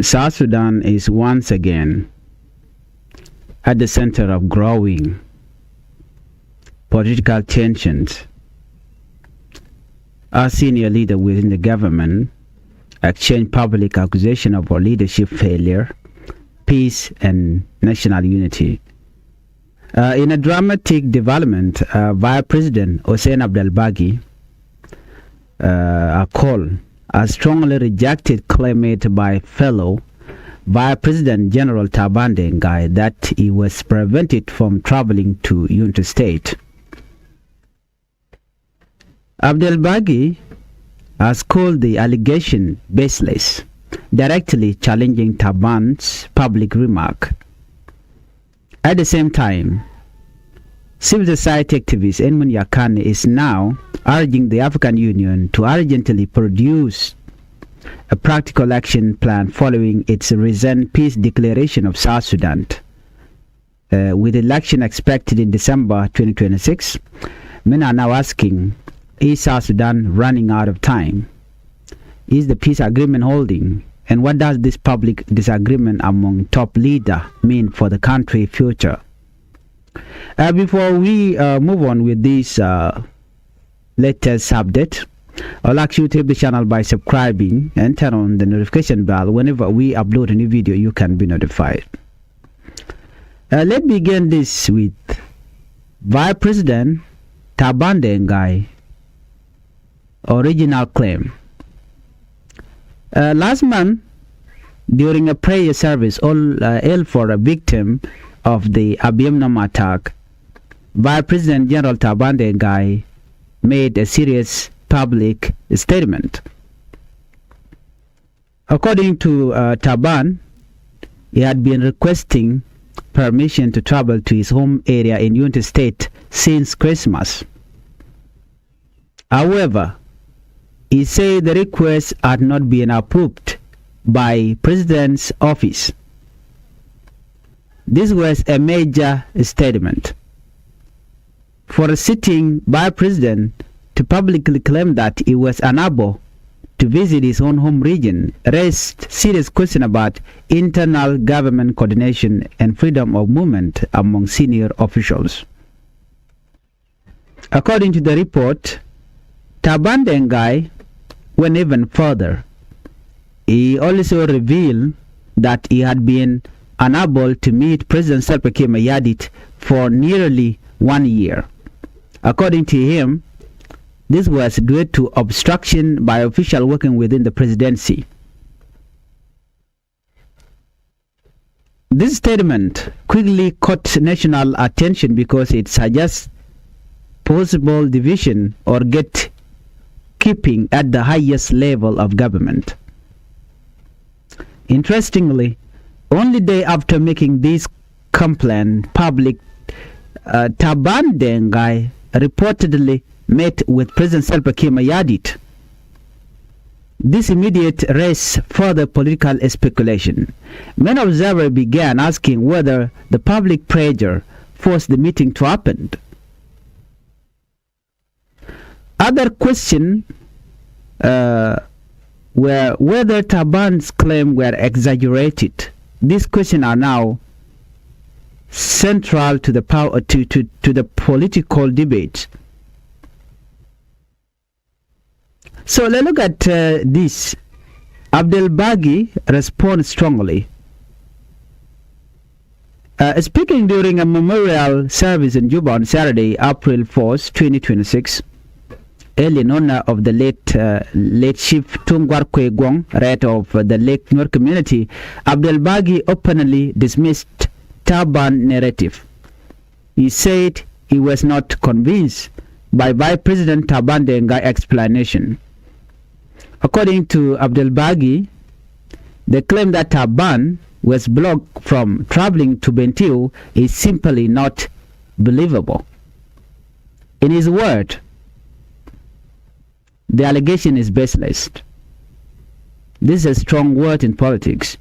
South Sudan is once again at the center of growing political tensions. Our senior leader within the government exchanged public accusation of our leadership failure, peace, and national unity. In a dramatic development, Vice President Hossein Abdelbagi has strongly rejected claim made by fellow Vice President General Taban Deng that he was prevented from traveling to United States. Abdelbagi has called the allegation baseless, directly challenging Taban's public remark. At the same time, civil society activist Edmund Yakane is now urging the African Union to urgently produce a practical action plan following its recent peace declaration of South Sudan. With election expected in December 2026, many are now asking, is South Sudan running out of time? Is the peace agreement holding? And what does this public disagreement among top leaders mean for the country's future? Before we move on with this latest update, I'd like you to help the channel by subscribing and turn on the notification bell. Whenever we upload a new video, you can be notified. Let's begin this with Vice President Taban Deng original claim. Last month, during a prayer service held for a victim of the Abiemnam attack, Vice President General Taban Deng made a serious public statement. According to Taban, he had been requesting permission to travel to his home area in United States since Christmas. However, he said the request had not been approved by President's office. This was a major statement. For a sitting Vice President to publicly claim that he was unable to visit his own home region raised serious questions about internal government coordination and freedom of movement among senior officials. According to the report, Taban Deng went even further. He also revealed that he had been unable to meet President Salva Kiir Mayardit for nearly 1 year. According to him, this was due to obstruction by officials working within the presidency. This statement quickly caught national attention because it suggests possible division or gatekeeping at the highest level of government. Interestingly, only day after making this complaint public, Taban Deng reportedly met with President Salva Kiir Mayardit. This immediate raised further political speculation. Many observers began asking whether the public pressure forced the meeting to happen. Other questions were whether Taban's claims were exaggerated. These questions are now central to the the political debate. So let's look at this. Abdelbagi responds strongly. Speaking during a memorial service in Juba on Saturday, April 4th, 2026, in honor of the late Chief Tungwar Kwegwong, right of the Lake Nuer community, Abdelbagi openly dismissed Taban narrative. He said he was not convinced by Vice President Taban Deng explanation. According to Abdelbagi, the claim that Taban was blocked from traveling to Bentiu is simply not believable. In his word, the allegation is baseless. This is a strong word in politics.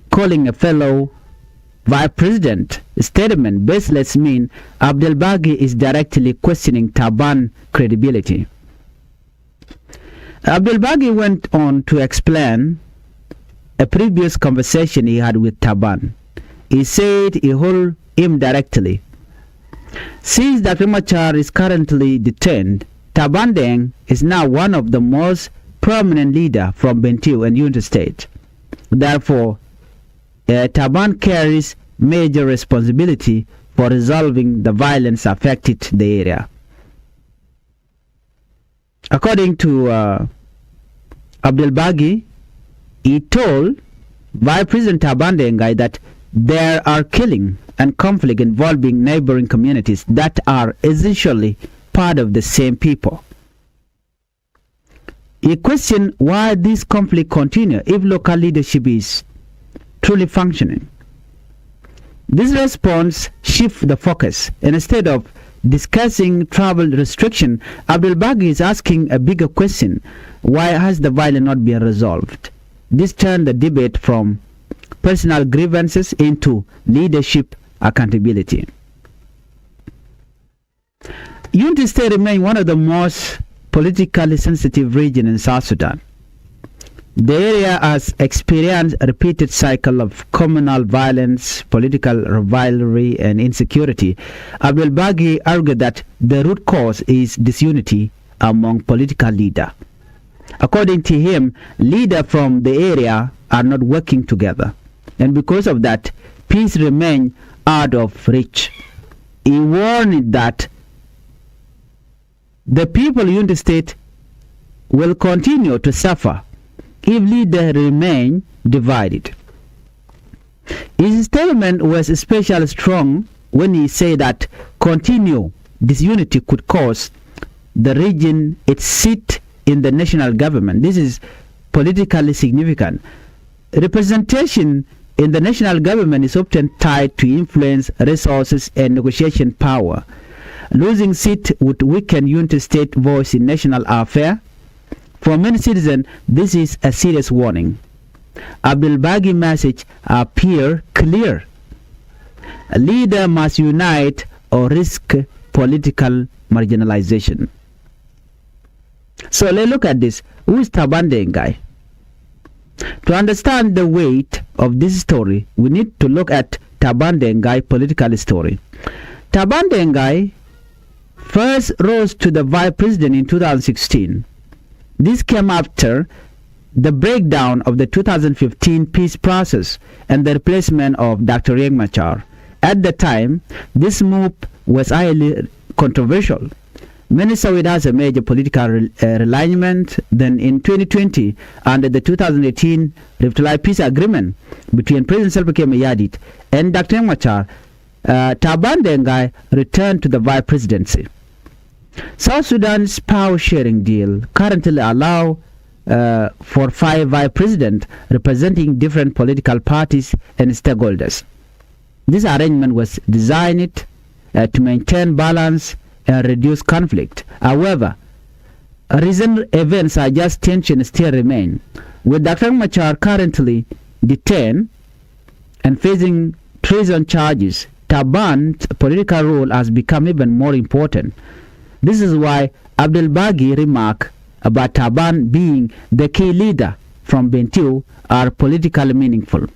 Calling a fellow Vice President statement baseless means Abdelbagi is directly questioning Taban's credibility. Abdelbagi went on to explain a previous conversation he had with Taban. He said he heard him directly. Since Dr. Machar is currently detained, Taban Deng is now one of the most prominent leaders from Bentiu and Unity State. Therefore, Taban carries major responsibility for resolving the violence affected the area. According to Abdelbagi, he told Vice President Taban Deng that there are killing and conflict involving neighboring communities that are essentially part of the same people. He questioned why this conflict continues if local leadership is truly functioning. This response shifts the focus, and instead of discussing travel restriction, Abdelbagi is asking a bigger question: why has the violence not been resolved? This turned the debate from personal grievances into leadership accountability. Unity State remains one of the most politically sensitive regions in South Sudan. The area has experienced a repeated cycle of communal violence, political rivalry, and insecurity. Abdelbagi argued that the root cause is disunity among political leaders. According to him, leaders from the area are not working together, and because of that, peace remains out of reach. He warned that the people of Unity State will continue to suffer if leaders remain divided. His statement was especially strong when he said that continued disunity could cost the region its seat in the national government. This is politically significant. Representation in the national government is often tied to influence, resources, and negotiation power. Losing seat would weaken Unity State voice in national affairs. For many citizens, this is a serious warning. Abdelbagi's message appears clear. A leader must unite or risk political marginalization. So let's look at this. Who is Taban Deng guy? To understand the weight of this story, we need to look at Taban Deng guy political story. Taban Deng guy first rose to the vice president in 2016. This came after the breakdown of the 2015 peace process and the replacement of Dr. Riek Machar. At the time, this move was highly controversial. Many saw it as a major political realignment. Then in 2020, under the 2018 Revitalized Peace Agreement between President Salva Kiir Mayardit and Dr. Riek Machar, Taban Deng returned to the vice presidency. South Sudan's power sharing deal currently allows for 5 vice presidents representing different political parties and stakeholders. This arrangement was designed to maintain balance and reduce conflict. However, recent events suggest tension still remain. With Dr. Machar currently detained and facing treason charges, Taban's political role has become even more important. This is why Abdelbagi remarked about Taban being the key leader from Bentiu are politically meaningful.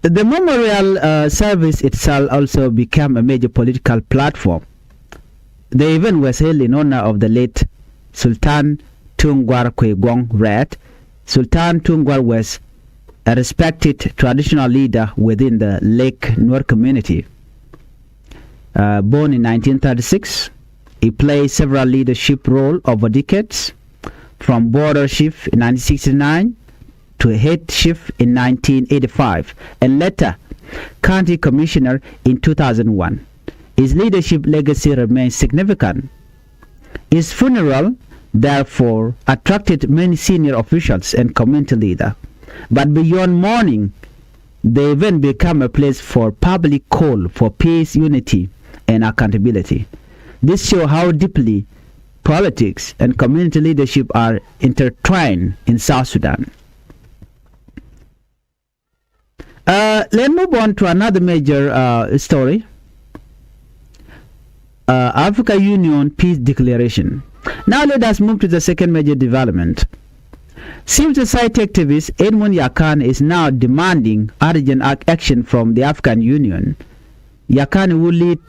The memorial service itself also became a major political platform. The event was held in honor of the late Sultan Tungwar Kwegwong Red. Sultan Tungwar was a respected traditional leader within the Lake Nuer community. Born in 1936, he played several leadership roles over decades, from border chief in 1969 to head chief in 1985, and later county commissioner in 2001. His leadership legacy remains significant. His funeral, therefore, attracted many senior officials and community leaders. But beyond mourning, the event became a place for public call for peace, unity, and accountability. This shows how deeply politics and community leadership are intertwined in South Sudan. Let's move on to another major story. Africa Union Peace Declaration. Now let us move to the second major development. Civil society activist Edmund Yakan is now demanding urgent action from the African Union. Yakan, who lead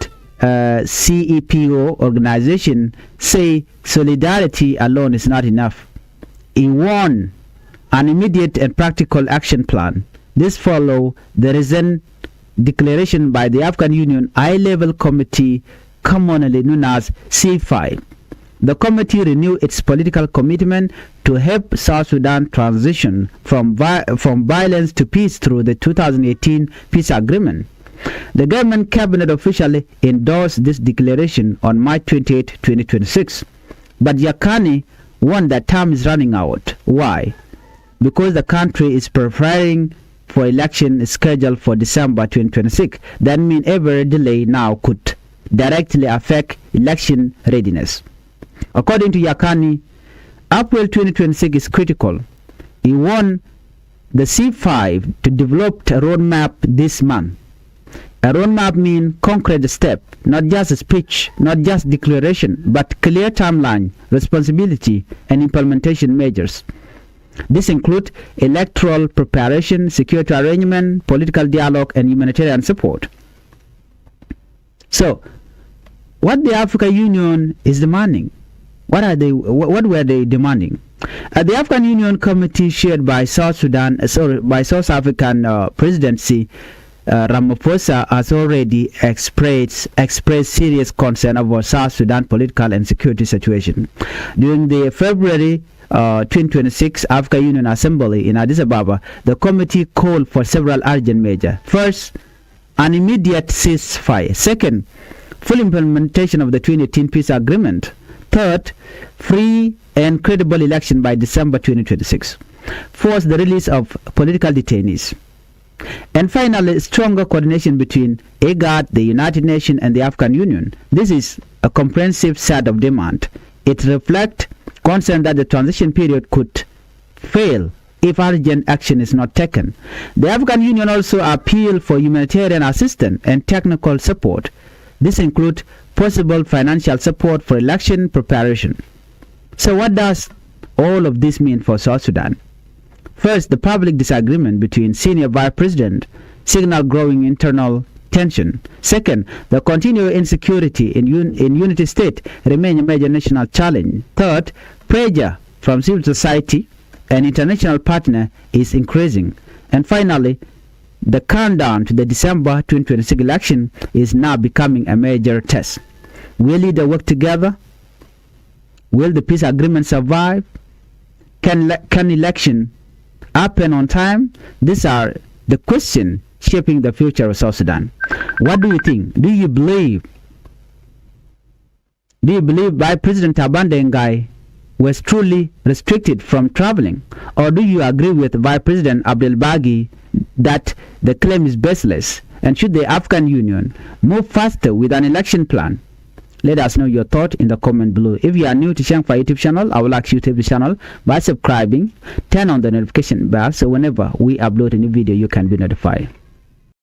CEPO organization, say solidarity alone is not enough. He warned an immediate and practical action plan. This follows the recent declaration by the African Union High-Level Committee, commonly known as C5. The committee renewed its political commitment to help South Sudan transition from violence to peace through the 2018 peace agreement. The government cabinet officially endorsed this declaration on March 28, 2026. But Yakani warned that time is running out. Why? Because the country is preparing for election scheduled for December 2026. That means every delay now could directly affect election readiness. According to Yakani, April 2026 is critical. He warned the C5 to develop a roadmap this month. A roadmap means concrete step, not just a speech, not just declaration, but clear timeline, responsibility, and implementation measures. This includes electoral preparation, security arrangement, political dialogue, and humanitarian support. So, what the African Union is demanding? What were they demanding? The African Union Committee chaired by South African presidency, Ramaphosa has already expressed serious concern about South Sudan political and security situation. During the February 2026 African Union Assembly in Addis Ababa, the committee called for several urgent measures. First, an immediate ceasefire. Second, full implementation of the 2018 peace agreement. Third, free and credible election by December 2026. Fourth, the release of political detainees. And finally, stronger coordination between IGAD, the United Nations, and the African Union. This is a comprehensive set of demand. It reflects concern that the transition period could fail if urgent action is not taken. The African Union also appealed for humanitarian assistance and technical support. This includes possible financial support for election preparation. So what does all of this mean for South Sudan? First, the public disagreement between senior vice president signal growing internal tension. Second, the continued insecurity in unity state remains a major national challenge. Third, pressure from civil society and international partner is increasing. And finally, the countdown to the December 2026 election is now becoming a major test. Will leaders work together? Will the peace agreement survive? Can election happen on time? These are the questions shaping the future of South Sudan. What do you think? Do you believe by President Taban Deng was truly restricted from traveling? Or do you agree with Vice President Abdelbagi that the claim is baseless? And should the African Union move faster with an election plan? Let us know your thought in the comment below. If you are new to Changfied YouTube channel, I would like you to the channel by subscribing, turn on the notification bell so whenever we upload a new video, you can be notified.